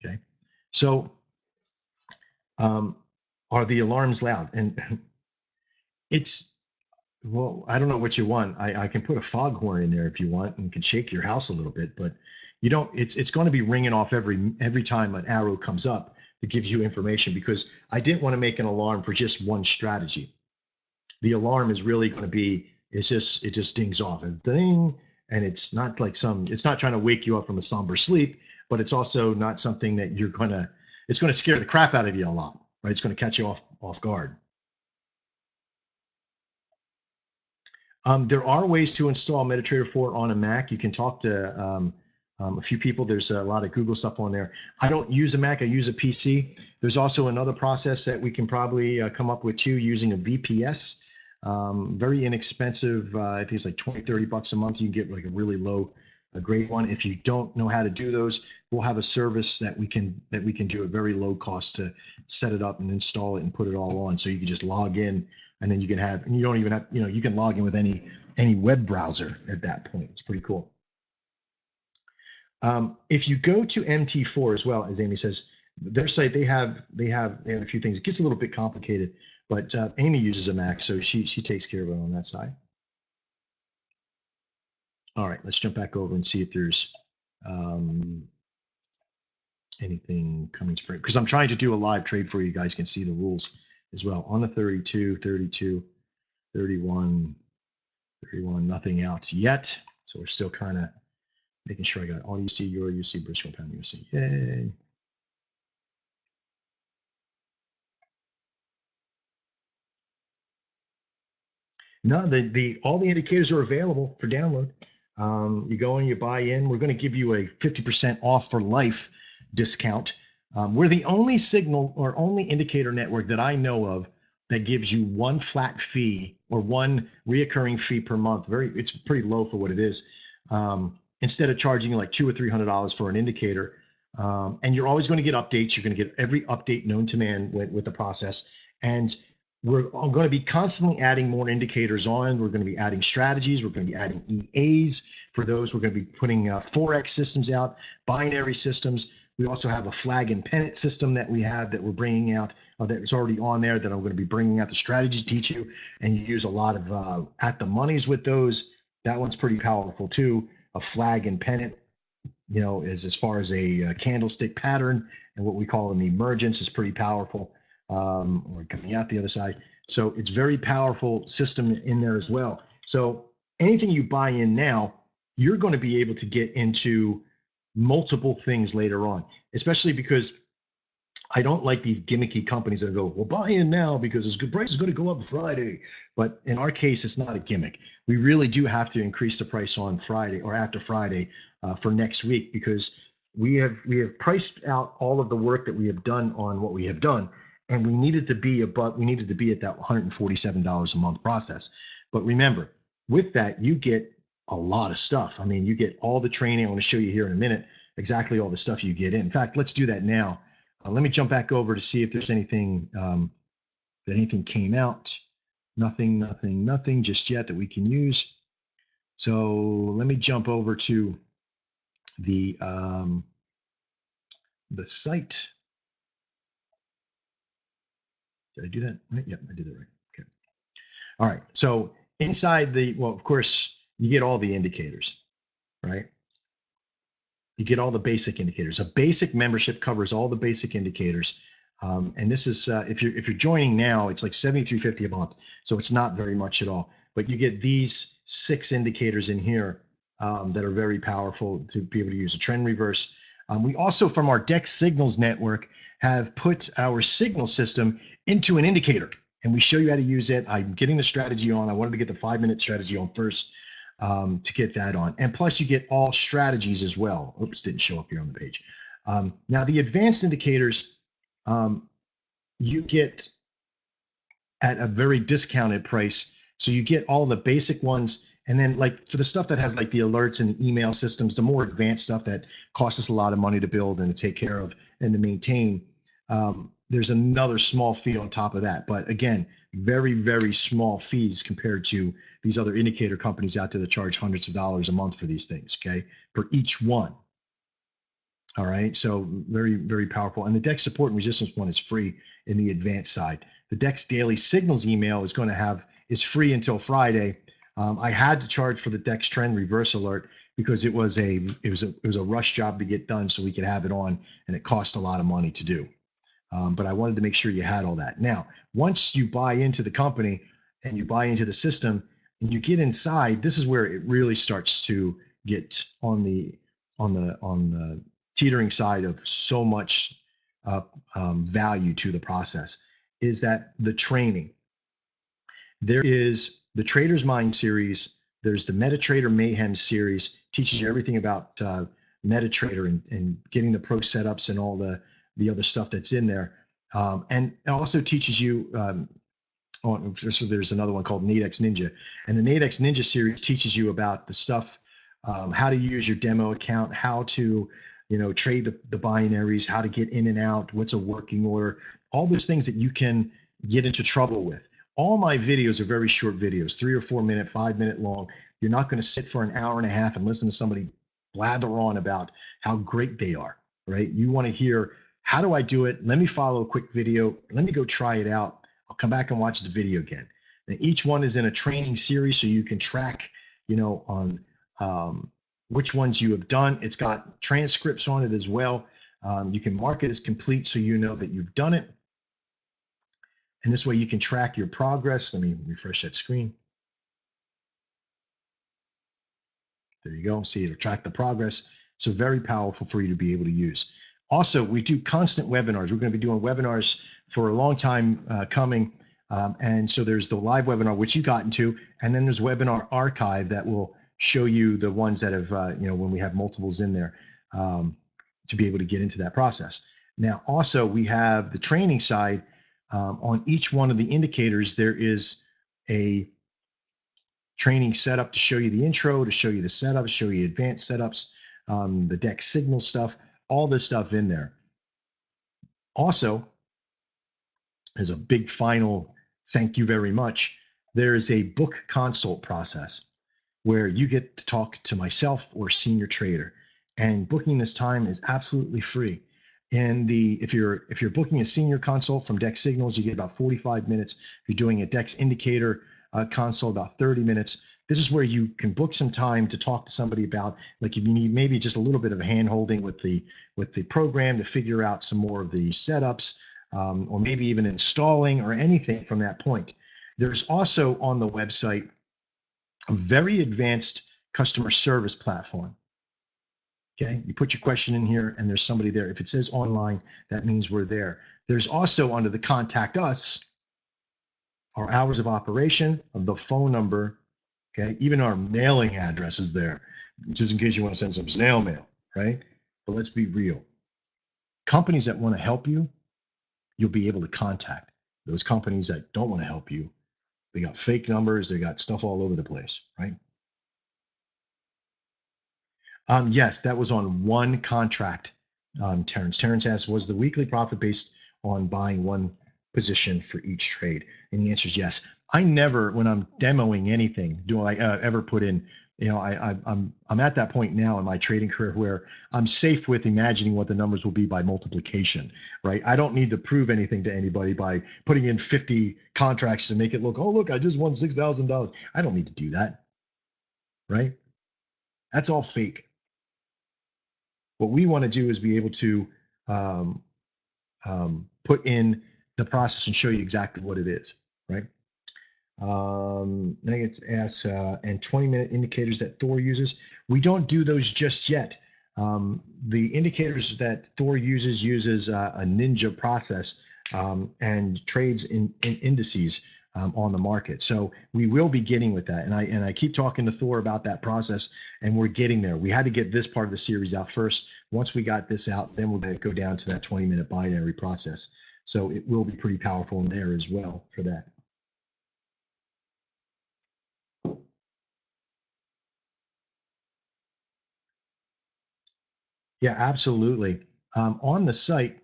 Okay. So are the alarms loud? And it's, well, I don't know what you want. I can put a foghorn in there if you want and can shake your house a little bit, but you don't, it's going to be ringing off every time an arrow comes up to give you information, because I didn't want to make an alarm for just one strategy. The alarm is really going to be, it just dings off and ding, and it's not like it's not trying to wake you up from a somber sleep, but it's also not something that it's going to scare the crap out of you a lot, right? It's going to catch you off guard. There are ways to install MetaTrader 4 on a Mac. You can talk to a few people. There's a lot of Google stuff on there. I don't use a Mac, I use a PC. There's also another process that we can probably come up with too, using a VPS. Very inexpensive. I think it's like 20, 30 bucks a month. You can get like a really low, a great one. If you don't know how to do those, we'll have a service that we can do at very low cost to set it up and install it and put it all on. So you can just log in, and then you can have, and you don't even have, you can log in with any web browser at that point. It's pretty cool. If you go to MT4 as well, as Amy says, their site, they have a few things. It gets a little bit complicated, but Amy uses a Mac, so she takes care of it on that side. All right, let's jump back over and see if there's anything coming to frame, because I'm trying to do a live trade for you guys can see the rules as well. On the 32, 32, 31, 31, nothing out yet. So we're still kind of making sure I got all UC, Euro UC, British Pound UC. Yay. No, all the indicators are available for download. You go in, you buy in. We're going to give you a 50% off for life discount. We're the only signal or only indicator network that I know of that gives you one flat fee or one reoccurring fee per month. It's pretty low for what it is. Instead of charging you like $200 or $300 for an indicator, and you're always going to get updates. You're going to get every update known to man with the process, and we're going to be constantly adding more indicators on. We're going to be adding strategies. We're going to be adding EAs for those. We're going to be putting Forex systems out, binary systems. We also have a flag and pennant system that we're bringing out that is already on there that I'm going to be bringing out the strategy to teach you. And you use a lot of at the monies with those. That one's pretty powerful too. A flag and pennant, is as far as a candlestick pattern, and what we call an emergence is pretty powerful. Or coming out the other side. So it's very powerful system in there as well. So anything you buy in now, you're going to be able to get into multiple things later on, especially because I don't like these gimmicky companies that go, well, buy in now because this good price is going to go up Friday. But in our case, it's not a gimmick. We really do have to increase the price on Friday or after Friday for next week, because we have priced out all of the work that we have done on what we have done. And we needed to be at that $147 a month process. But remember, with that, you get a lot of stuff. I mean, you get all the training. I want to show you here in a minute exactly all the stuff you get in. In fact, let's do that now. Let me jump back over to see if there's anything that anything came out. Nothing just yet that we can use. So let me jump over to the site. Did I do that right? Yep, I did that right. Okay. All right. So inside of course, you get all the indicators, right? You get all the basic indicators. A basic membership covers all the basic indicators. And this is if you're joining now, it's like $73.50 a month. So it's not very much at all. But you get these 6 indicators in here that are very powerful to be able to use a trend reverse. We also, from our DEX Signals network, have put our signal system into an indicator, and we show you how to use it. I'm getting the strategy on. I wanted to get the 5-minute strategy on first to get that on. And plus you get all strategies as well. Oops, didn't show up here on the page. Now the advanced indicators, you get at a very discounted price. So you get all the basic ones. And then like for the stuff that has like the alerts and email systems, the more advanced stuff that costs us a lot of money to build and to take care of and to maintain, there's another small fee on top of that. But again, very, very small fees compared to these other indicator companies out there that charge hundreds of dollars a month for these things, okay, for each one. All right, so very, very powerful. And the DEX support and resistance one is free in the advanced side. The DEX daily signals email is free until Friday. I had to charge for the DEX trend reverse alert because it was a rush job to get done so we could have it on, and it cost a lot of money to do. But I wanted to make sure you had all that. Now, once you buy into the company and you buy into the system and you get inside, this is where it really starts to get on the teetering side of so much value to the process. Is that the training? There is the Trader's Mind series. There's the MetaTrader Mayhem series, teaches you everything about MetaTrader and getting the pro setups and all the other stuff that's in there. And it also teaches you, so there's another one called Nadex Ninja. And the Nadex Ninja series teaches you about the stuff, how to use your demo account, how to, trade the binaries, how to get in and out, what's a working order, all those things that you can get into trouble with. All my videos are very short videos, 3 or 4 minute, 5 minute long. You're not going to sit for an hour and a half and listen to somebody blather on about how great they are, right? You want to hear, how do I do it? Let me follow a quick video. Let me go try it out. I'll come back and watch the video again. And each one is in a training series so you can track, on which ones you have done. It's got transcripts on it as well. You can mark it as complete so you know that you've done it. And this way you can track your progress. Let me refresh that screen. There you go. See, it'll track the progress. So very powerful for you to be able to use. Also, we do constant webinars. We're going to be doing webinars for a long time coming. And so there's the live webinar, which you got into, and then there's webinar archive that will show you the ones that have, when we have multiples in there to be able to get into that process. Now, also, we have the training side. On each one of the indicators, there is a training setup to show you the intro, to show you the setup, to show you advanced setups, the DEX signal stuff, all this stuff in there. Also, as a big final thank you very much, there is a book consult process where you get to talk to myself or senior trader, and booking this time is absolutely free. And if you're booking a senior consult from DEX Signals, you get about 45 minutes. If you're doing a DEX indicator consult, about 30 minutes. This is where you can book some time to talk to somebody about, like, if you need maybe just a little bit of hand holding with the program to figure out some more of the setups, or maybe even installing or anything from that point. There's also on the website a very advanced customer service platform. Okay, you put your question in here and there's somebody there. If it says online, that means we're there. There's also under the contact us, our hours of operation, the phone number, okay, even our mailing address is there, just in case you want to send some snail mail, right? But let's be real. Companies that want to help you, you'll be able to contact. Those companies that don't want to help you, they got fake numbers, they got stuff all over the place, right? Yes, that was on one contract, Terrence. Terrence asked, was the weekly profit based on buying one position for each trade? And the answer is yes. I never, when I'm demoing anything, do I ever put in, I'm at that point now in my trading career where I'm safe with imagining what the numbers will be by multiplication, right? I don't need to prove anything to anybody by putting in 50 contracts to make it look, oh, look, I just won $6,000. I don't need to do that, right? That's all fake. What we want to do is be able to put in the process and show you exactly what it is, right? Then it's asked, and 20-minute indicators that Thor uses. We don't do those just yet. The indicators that Thor uses a Ninja process and trades in indices on the market. So we will be getting with that. And I keep talking to Thor about that process, and we're getting there. We had to get this part of the series out first. Once we got this out, then we're going to go down to that 20-minute binary process. So it will be pretty powerful in there as well for that. Yeah, absolutely. On the site,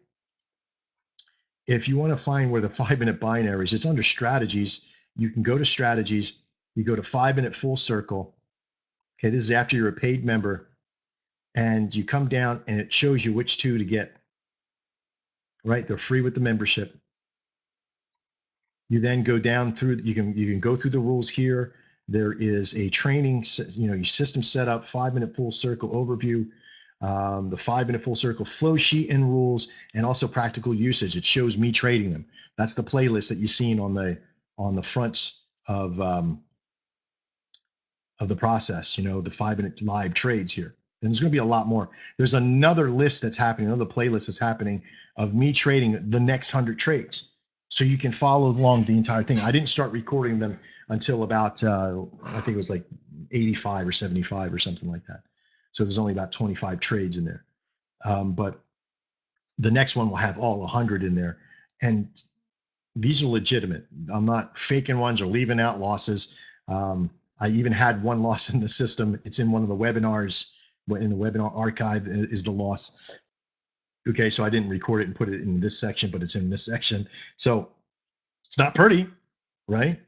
if you want to find where the 5-minute binary is, it's under strategies. You can go to strategies, you go to 5-minute full circle. Okay, this is after you're a paid member, and you come down and it shows you which two to get, right? They're free with the membership. You then go down through, you can go through the rules here. There is a training, your system setup, 5-minute full circle overview, the 5-minute full circle flow sheet and rules, and also practical usage. It shows me trading them. That's the playlist that you've seen on the fronts of the process, the 5-minute live trades here. And there's going to be a lot more. There's another list that's happening, another playlist that's happening of me trading the next 100 trades. So you can follow along the entire thing. I didn't start recording them until about, I think it was like 85 or 75 or something like that. So there's only about 25 trades in there. But the next one will have all 100 in there. And these are legitimate. I'm not faking ones or leaving out losses. I even had one loss in the system. It's in one of the webinars. In the webinar archive is the loss. Okay, so I didn't record it and put it in this section, but it's in this section. So it's not pretty, right?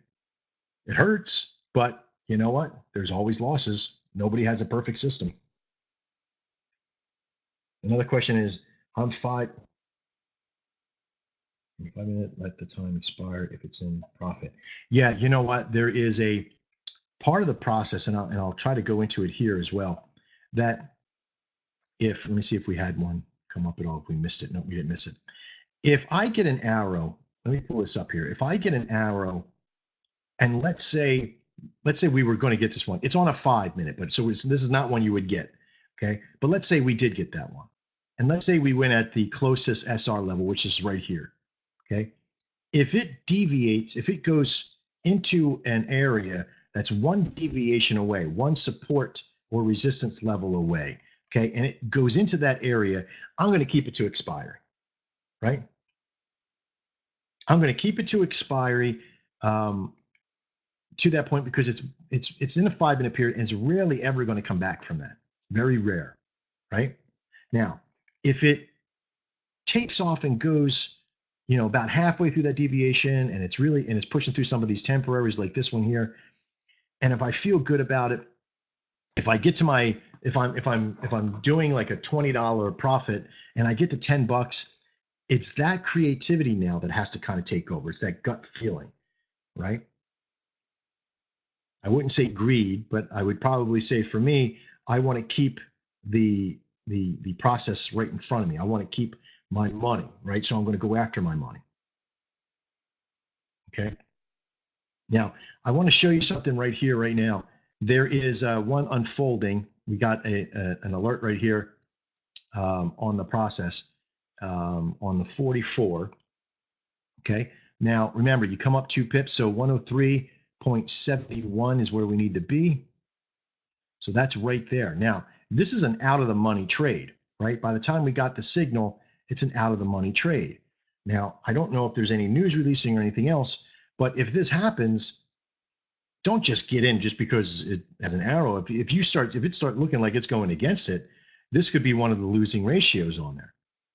It hurts, but you know what? There's always losses. Nobody has a perfect system. Another question is, I'm 5 minutes, let the time expire if it's in profit. Yeah, you know what? There is a part of the process, and I'll try to go into it here as well, that let me see if we had one come up at all, if we missed it. No, we didn't miss it. If I get an arrow, let me pull this up here. If I get an arrow, and let's say we were going to get this one. It's on a 5-minute, but this is not one you would get, okay? But let's say we did get that one. And let's say we went at the closest SR level, which is right here, okay? If it deviates, if it goes into an area that's one deviation away, one support or resistance level away, okay, and it goes into that area, I'm going to keep it to expiry, right? I'm going to keep it to expiry to that point because it's in a 5-minute period and it's rarely ever going to come back from that. Very rare, right? Now, if it takes off and goes, about halfway through that deviation, and it's pushing through some of these temporaries like this one here, and if I feel good about it, if I get to if I'm doing like a $20 profit and I get to $10, it's that creativity now that has to kind of take over. It's that gut feeling, right? I wouldn't say greed, but I would probably say for me, I want to keep the process right in front of me. I want to keep my money, right? So I'm going to go after my money. Okay. Now, I want to show you something right here, right now. There is one unfolding. We got an alert right here on the process on the 44. Okay. Now, remember, you come up 2 pips, so 103.71 is where we need to be. So that's right there. Now, this is an out of the money trade, right? By the time we got the signal, it's an out of the money trade. Now, I don't know if there's any news releasing or anything else, but if this happens, don't just get in just because it has an arrow. If it starts looking like it's going against it, this could be one of the losing ratios on there.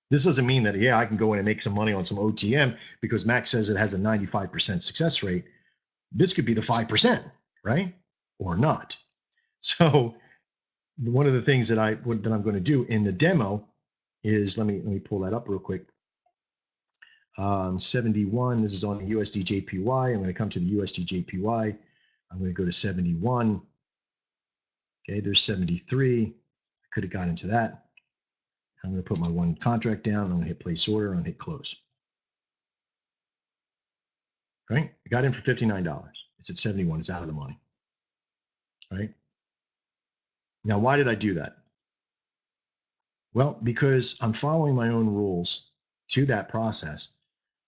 This doesn't mean that, I can go in and make some money on some OTM because Max says it has a 95% success rate. This could be the 5%, right? Or not. So one of the things that I'm going to do in the demo is, let me pull that up real quick. 71, this is on the USD JPY. I'm going to come to the USD JPY. I'm going to go to 71. Okay, there's 73. I could have got into that. I'm going to put my one contract down. I'm going to hit place order. I'm going to hit close. Right? I got in for $59. It's at 71. It's out of the money. Right? Now, why did I do that? Well, because I'm following my own rules to that process,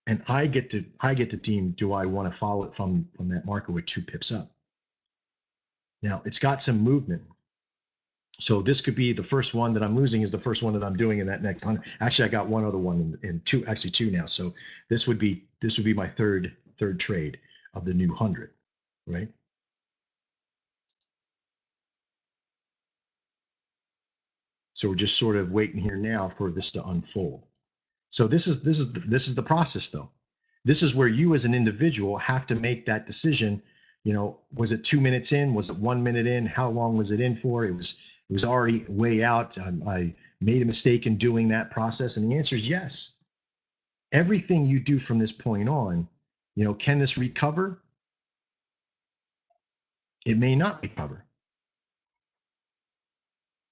and I get to deem, do I want to follow it from that marker with 2 pips up? Now, it's got some movement. So this could be the first one that I'm losing is the first one that I'm doing in that next one. Actually, I got one other one in two, actually 2 now. So this would be my third trade of the new 100, right? So we're just sort of waiting here now for this to unfold. So this is the process though. This is where you as an individual have to make that decision. Was it 2 minutes in? Was it 1 minute in? How long was it in for? It was already way out. I made a mistake in doing that process, and the answer is yes. Everything you do from this point on, can this recover? It may not recover.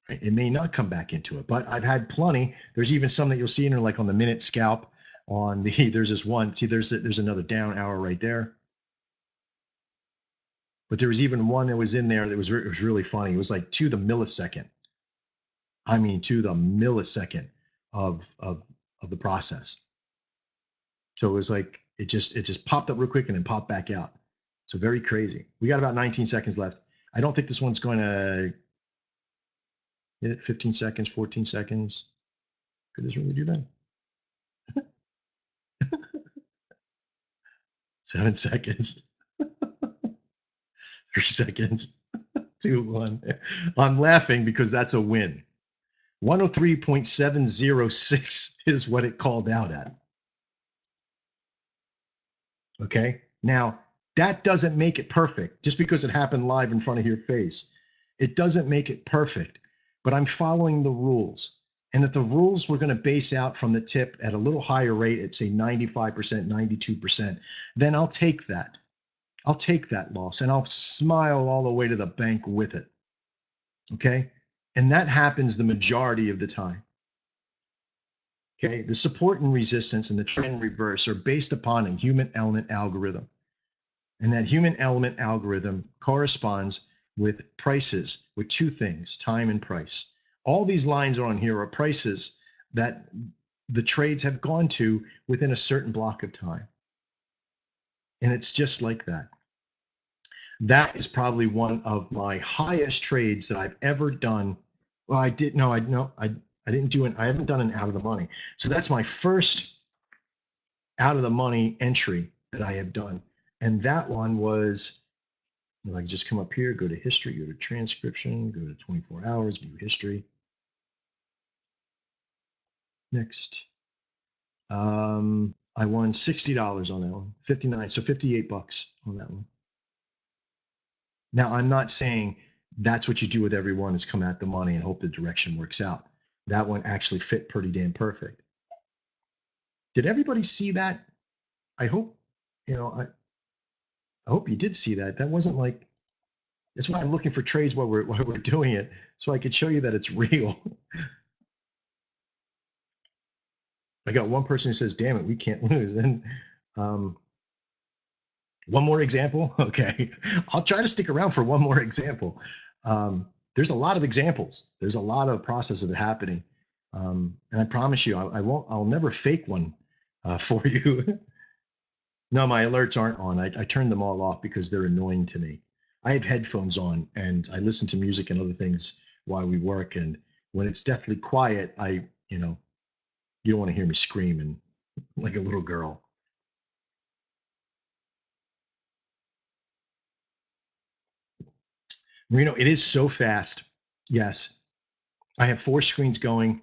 It may not come back into it, but I've had plenty. There's even some that you'll see in there, like on the minute scalp. There's this one. See, there's another down arrow right there. But there was even one that was in there that was really funny. It was like to the millisecond. I mean, to the millisecond of the process. So it was like it just popped up real quick and then popped back out. So very crazy. We got about 19 seconds left. I don't think this one's going to hit it. 15 seconds, 14 seconds. Could this really do that? 7 seconds. 3 seconds. 2, 1. I'm laughing because that's a win. 103.706 is what it called out at. Okay. Now, that doesn't make it perfect just because it happened live in front of your face. It doesn't make it perfect, but I'm following the rules. And if the rules were going to base out from the tip at a little higher rate, at say 95%, 92%, then I'll take that. I'll take that loss and I'll smile all the way to the bank with it. Okay. And that happens the majority of the time. Okay. The support and resistance and the trend reverse are based upon a human element algorithm. And that human element algorithm corresponds with prices, with two things, time and price. All these lines on here are prices that the trades have gone to within a certain block of time. And it's just like that. That is probably one of my highest trades that I've ever done. Well, I didn't do it. I haven't done an out of the money. So that's my first out of the money entry that I have done. And that one was, I can just come up here, go to history, go to transcription, go to 24 hours, view history. Next. I won $60 on that one, 59, so 58 bucks on that one. Now, I'm not saying that's what you do with everyone is come at the money and hope the direction works out. That one actually fit pretty damn perfect. Did everybody see that? I hope, I hope you did see that. That wasn't like, that's why I'm looking for trades while we're doing it, so I could show you that it's real. I got one person who says, damn it, we can't lose. And one more example. Okay. I'll try to stick around for one more example. There's a lot of examples. There's a lot of process of it happening. And I promise you, I'll never fake one for you. No, my alerts aren't on. I turned them all off because they're annoying to me. I have headphones on and I listen to music and other things while we work. And when it's deathly quiet, you don't want to hear me screaming like a little girl. Marino, it is so fast. Yes. I have 4 screens going.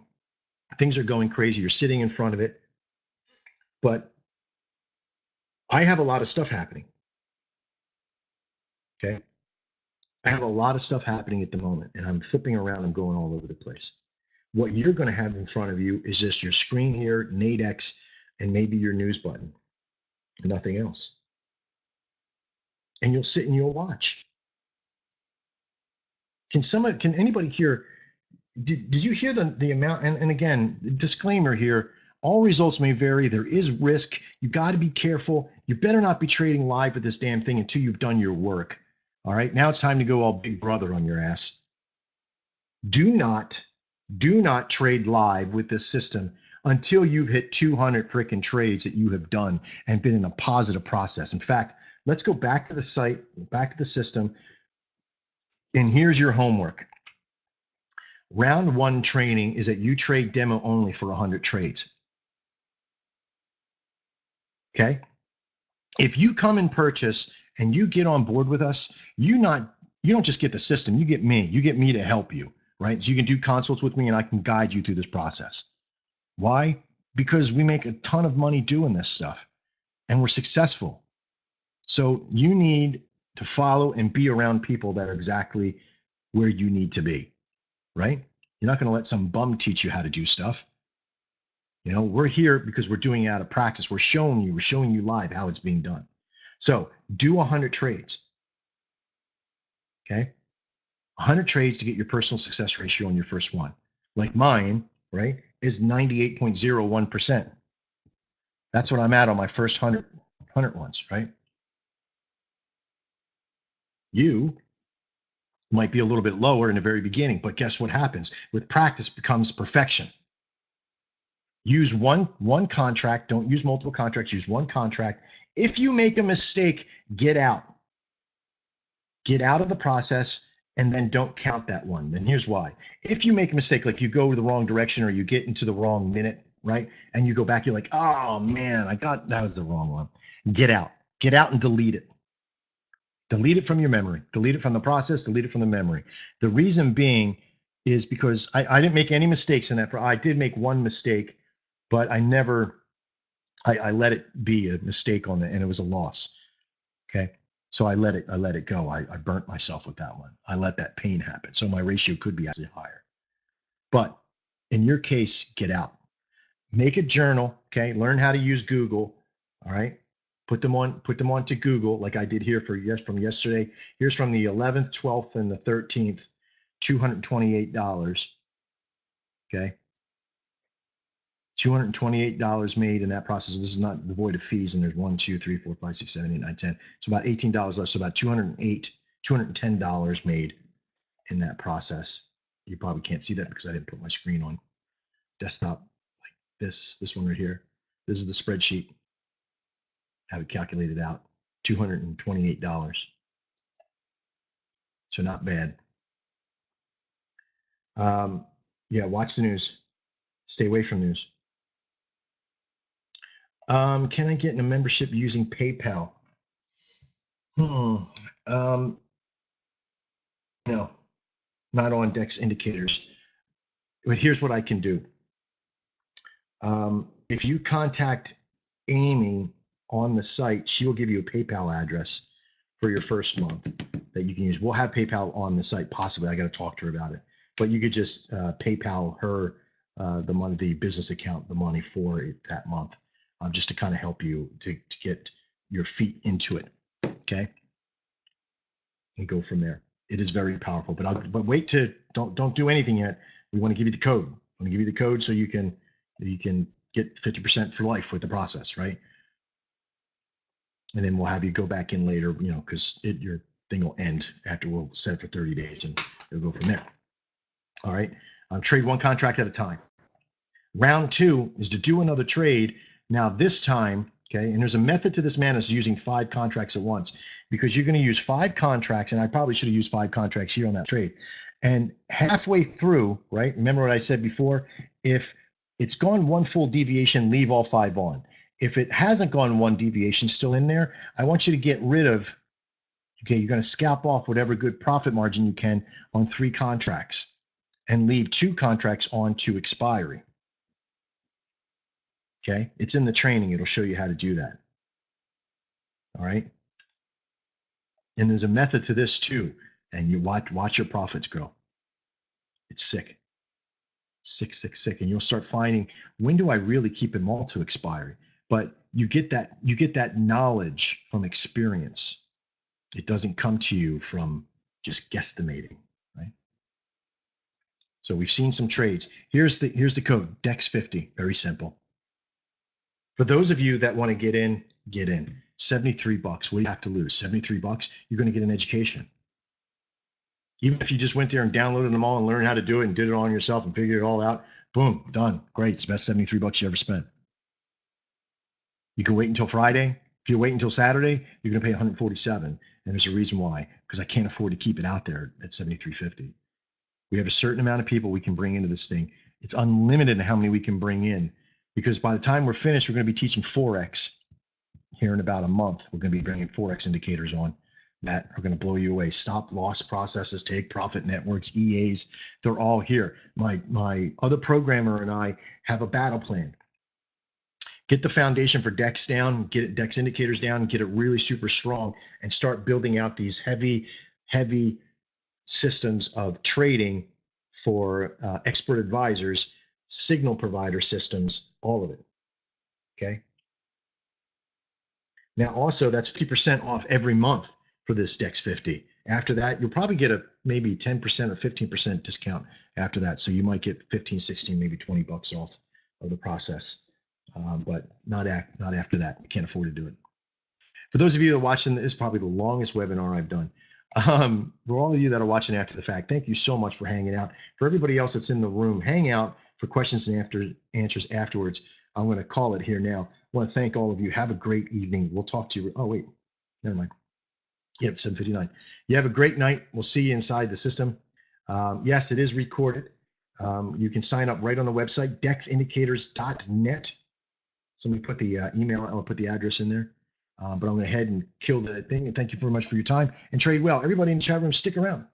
Things are going crazy. You're sitting in front of it. But I have a lot of stuff happening. Okay. I have a lot of stuff happening at the moment, and I'm flipping around and going all over the place. What you're going to have in front of you is just your screen here, Nadex, and maybe your news button, and nothing else. And you'll sit and you'll watch. Can anybody hear? Did you hear the amount? And again, disclaimer here: all results may vary. There is risk. You got to be careful. You better not be trading live with this damn thing until you've done your work. All right, now it's time to go all big brother on your ass. Do not trade live with this system until you've hit 200 freaking trades that you have done and been in a positive process. In fact, let's go back to the site, back to the system, and here's your homework. Round 1 training is that you trade demo only for 100 trades. Okay? If you come and purchase and you get on board with us, you don't just get the system, you get me. You get me to help you, right? So you can do consults with me and I can guide you through this process. Why? because we make a ton of money doing this stuff and we're successful. So you need to follow and be around people that are exactly where you need to be, right? You're not going to let some bum teach you how to do stuff. You know, we're here because we're doing it out of practice. We're showing you live how it's being done. So do 100 trades. Okay. 100 trades to get your personal success ratio on your first one. Like mine, right, is 98.01%. That's what I'm at on my first 100 ones, right? You might be a little bit lower in the very beginning, but guess what happens? With practice becomes perfection. Use one contract, don't use multiple contracts, use one contract. If you make a mistake, get out. Get out of the process and then don't count that one. And here's why. If you make a mistake, like you go the wrong direction or you get into the wrong minute, right? And you go back, you're like, oh man, that was the wrong one. Get out. Get out and delete it. Delete it from your memory. Delete it from the process. Delete it from the memory. The reason being is because I didn't make any mistakes in that. I did make one mistake, but I let it be a mistake on it, and it was a loss. Okay. So I let it go. I burnt myself with that one. I let that pain happen. So my ratio could be actually higher. But in your case, get out. Make a journal. Okay. Learn how to use Google. All right. Put them onto Google, like I did here from yesterday. Here's from the 11th, 12th, and the 13th, $228. Okay. $228 made in that process. This is not devoid of fees. And there's 1, 2, 3, 4, 5, 6, 7, 8, 9, 10. So about $18 left. So about $210 made in that process. You probably can't see that because I didn't put my screen on desktop like this one right here. This is the spreadsheet. Have it calculated out. $228. So not bad. Yeah, watch the news. Stay away from news. Can I get in a membership using PayPal? No, not on DEX indicators. But here's what I can do. If you contact Amy on the site, she will give you a PayPal address for your first month that you can use. We'll have PayPal on the site, possibly. I got to talk to her about it. But you could just PayPal her the money, the business account, the money for it that month, just to kind of help you to get your feet into it. Okay. And go from there. It is very powerful, but wait to don't do anything yet. We want to give you the code. I want to give you the code so you can get 50% for life with the process, right? And then we'll have you go back in later, because your thing will end after we'll set it for 30 days and it'll go from there. All right. Trade one contract at a time. Round 2 is to do another trade. Now this time, okay, and there's a method to this madness using 5 contracts at once, because you're going to use 5 contracts, and I probably should have used 5 contracts here on that trade. And halfway through, right, remember what I said before? If it's gone one full deviation, leave all 5 on. If it hasn't gone one deviation still in there, I want you to get rid of, okay, you're going to scalp off whatever good profit margin you can on 3 contracts and leave 2 contracts on to expiry. Okay, it's in the training. It'll show you how to do that. All right. And there's a method to this too. And you watch your profits grow. It's sick. Sick. And you'll start finding, when do I really keep them all to expiry? But you get that knowledge from experience. It doesn't come to you from just guesstimating, right? So we've seen some trades. Here's the code, DEX50, very simple. For those of you that want to get in, 73 bucks. What do you have to lose? 73 bucks. You're going to get an education. Even if you just went there and downloaded them all and learned how to do it and did it all on yourself and figured it all out, boom, done. Great. It's the best 73 bucks you ever spent. You can wait until Friday. If you wait until Saturday, you're going to pay 147. And there's a reason why, because I can't afford to keep it out there at 73.50. We have a certain amount of people we can bring into this thing. It's unlimited in how many we can bring in, because by the time we're finished, we're going to be teaching Forex here in about a month. We're going to be bringing Forex indicators on that are going to blow you away. Stop loss processes, take profit networks, EAs, they're all here. My other programmer and I have a battle plan. get the foundation for DEX down, get it, DEX indicators down, get it really super strong, and start building out these heavy systems of trading for expert advisors, signal provider systems, all of it. Okay. Now, also, that's 50% off every month for this DEX 50. After that, you'll probably get a maybe 10% or 15% discount after that. So you might get 15, 16, maybe 20 bucks off of the process. But not after that. You can't afford to do it. For those of you that are watching, this is probably the longest webinar I've done. For all of you that are watching after the fact, thank you so much for hanging out. For everybody else that's in the room, hang out for questions and answers afterwards. I'm going to call it here now. I want to thank all of you. Have a great evening. We'll talk to you. Oh, wait, never mind. Yep, 7:59. You have a great night. We'll see you inside the system. Yes, it is recorded. You can sign up right on the website, dexindicators.net. Somebody put the email, I'll put the address in there. But I'm going to head and kill the thing. And thank you very much for your time and trade well. Everybody in the chat room, stick around.